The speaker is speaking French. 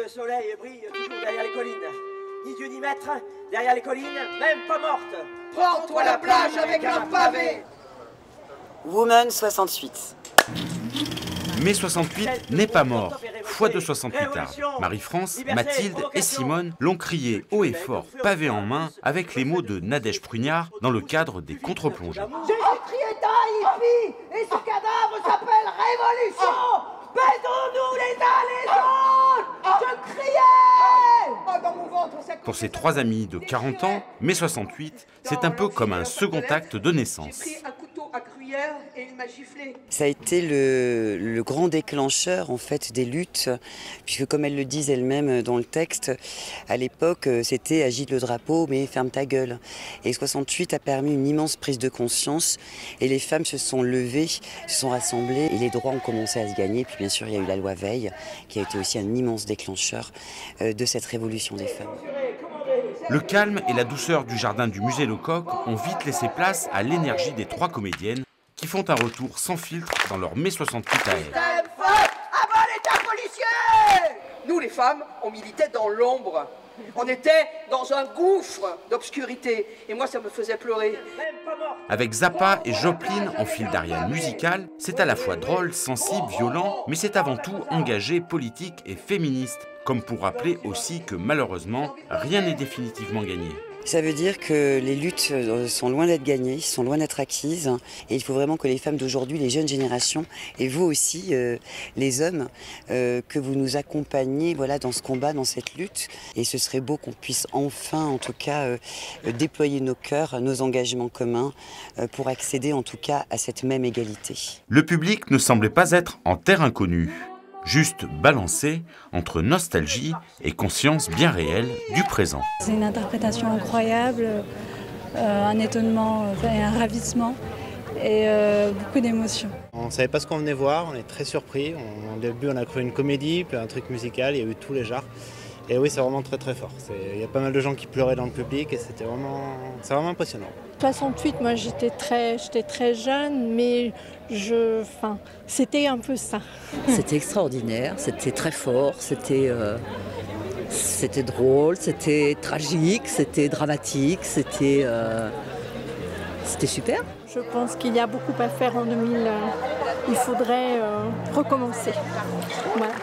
le soleil brille toujours derrière les collines. Ni Dieu ni maître, derrière les collines, même pas morte. Prends-toi la plage avec un pavé. Woman 68. Mai 68 n'est pas mort, fois de 68 tard. Marie-France, Mathilde et Simone l'ont crié haut et fort, pavé en main, avec les mots de Nadège Prugnard dans le cadre des contre-plongées. J'ai crié hippie et ce cadavre s'appelle Révolution. Baisons-nous les uns les autres. Je criais dans mon ventre. Pour ces trois amis de 40 ans, mai 68, c'est un peu comme un second acte de naissance. Et il m'a giflé. Ça a été le grand déclencheur en fait des luttes, puisque comme elles le disent elles-mêmes dans le texte, à l'époque c'était agite le drapeau mais ferme ta gueule. Et 68 a permis une immense prise de conscience et les femmes se sont levées, se sont rassemblées et les droits ont commencé à se gagner. Puis bien sûr il y a eu la loi Veil qui a été aussi un immense déclencheur de cette révolution des femmes. Le calme et la douceur du jardin du musée Lecoq ont vite laissé place à l'énergie des trois comédiennes qui font un retour sans filtre dans leur mai 68 à elles. Abat l'État policier. Nous les femmes, on militait dans l'ombre. On était dans un gouffre d'obscurité. Et moi ça me faisait pleurer. Avec Zappa et Joplin en fil d'Ariane musicale, c'est à la fois drôle, sensible, violent, mais c'est avant tout engagé, politique et féministe. Comme pour rappeler aussi que malheureusement, rien n'est définitivement gagné. Ça veut dire que les luttes sont loin d'être gagnées, sont loin d'être acquises. Et il faut vraiment que les femmes d'aujourd'hui, les jeunes générations, et vous aussi, les hommes, que vous nous accompagniez voilà, dans ce combat, dans cette lutte. Et ce serait beau qu'on puisse enfin, en tout cas, déployer nos cœurs, nos engagements communs, pour accéder en tout cas à cette même égalité. Le public ne semblait pas être en terre inconnue. Juste balancé entre nostalgie et conscience bien réelle du présent. C'est une interprétation incroyable, un étonnement et un ravissement et beaucoup d'émotions. On ne savait pas ce qu'on venait voir, on est très surpris. Au début on a cru une comédie, puis un truc musical, il y a eu tous les genres. Et oui, c'est vraiment très très fort. Il y a pas mal de gens qui pleuraient dans le public et c'est vraiment impressionnant. 68, moi j'étais très jeune, mais c'était un peu ça. C'était extraordinaire, c'était très fort, c'était drôle, c'était tragique, c'était dramatique, c'était super. Je pense qu'il y a beaucoup à faire en 2000. Il faudrait recommencer. Voilà.